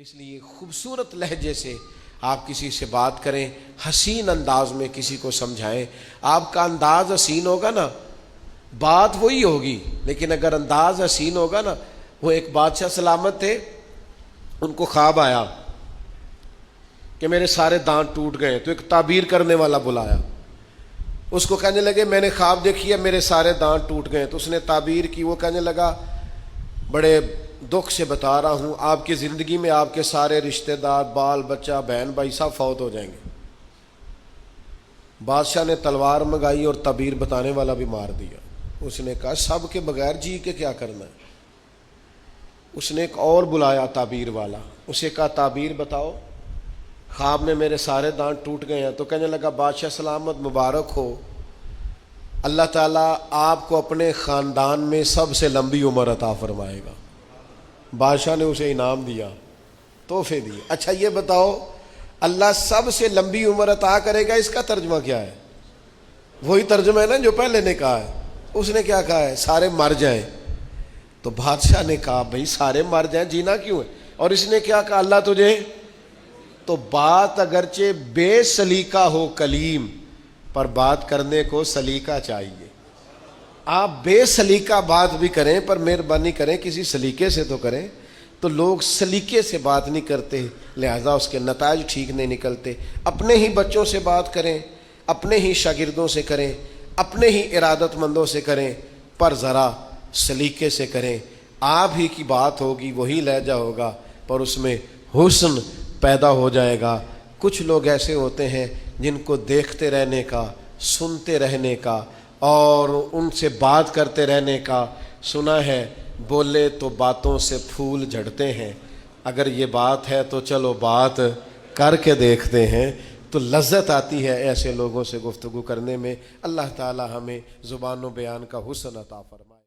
اس لیے خوبصورت لہجے سے آپ کسی سے بات کریں، حسین انداز میں کسی کو سمجھائیں۔ آپ کا انداز حسین ہوگا نا، بات وہی ہوگی، لیکن اگر انداز حسین ہوگا نا۔ وہ ایک بادشاہ سلامت تھے، ان کو خواب آیا کہ میرے سارے دانت ٹوٹ گئے، تو ایک تعبیر کرنے والا بلایا۔ اس کو کہنے لگے میں نے خواب دیکھی ہے میرے سارے دانت ٹوٹ گئے، تو اس نے تعبیر کی۔ وہ کہنے لگا بڑے دکھ سے بتا رہا ہوں، آپ کی زندگی میں آپ کے سارے رشتہ دار، بال بچہ، بہن بھائی سب فوت ہو جائیں گے۔ بادشاہ نے تلوار منگائی اور تعبیر بتانے والا بھی مار دیا۔ اس نے کہا سب کے بغیر جی کے کیا کرنا ہے۔ اس نے ایک اور بلایا تعبیر والا، اسے کہا تعبیر بتاؤ، خواب میں میرے سارے دانت ٹوٹ گئے ہیں۔ تو کہنے لگا بادشاہ سلامت مبارک ہو، اللہ تعالیٰ آپ کو اپنے خاندان میں سب سے لمبی عمر عطا فرمائے گا۔ بادشاہ نے اسے انعام دیا، تحفے دیے۔ اچھا یہ بتاؤ اللہ سب سے لمبی عمر عطا کرے گا، اس کا ترجمہ کیا ہے؟ وہی ترجمہ ہے نا جو پہلے نے کہا ہے۔ اس نے کیا کہا ہے؟ سارے مر جائیں۔ تو بادشاہ نے کہا بھئی سارے مر جائیں جینا کیوں ہے؟ اور اس نے کیا کہا اللہ تجھے؟ تو بات اگرچہ بے سلیقہ ہو کلیم، پر بات کرنے کو سلیقہ چاہیے۔ آپ بے سلیقہ بات بھی کریں پر مہربانی کریں کسی سلیقے سے تو کریں۔ تو لوگ سلیقے سے بات نہیں کرتے، لہذا اس کے نتائج ٹھیک نہیں نکلتے۔ اپنے ہی بچوں سے بات کریں، اپنے ہی شاگردوں سے کریں، اپنے ہی ارادت مندوں سے کریں، پر ذرا سلیقے سے کریں۔ آپ ہی کی بات ہوگی، وہی لہجہ ہوگا، پر اس میں حسن پیدا ہو جائے گا۔ کچھ لوگ ایسے ہوتے ہیں جن کو دیکھتے رہنے کا، سنتے رہنے کا اور ان سے بات کرتے رہنے کا سنا ہے، بولے تو باتوں سے پھول جھڑتے ہیں۔ اگر یہ بات ہے تو چلو بات کر کے دیکھتے ہیں، تو لذت آتی ہے ایسے لوگوں سے گفتگو کرنے میں۔ اللہ تعالی ہمیں زبان و بیان کا حسن عطا فرمائے۔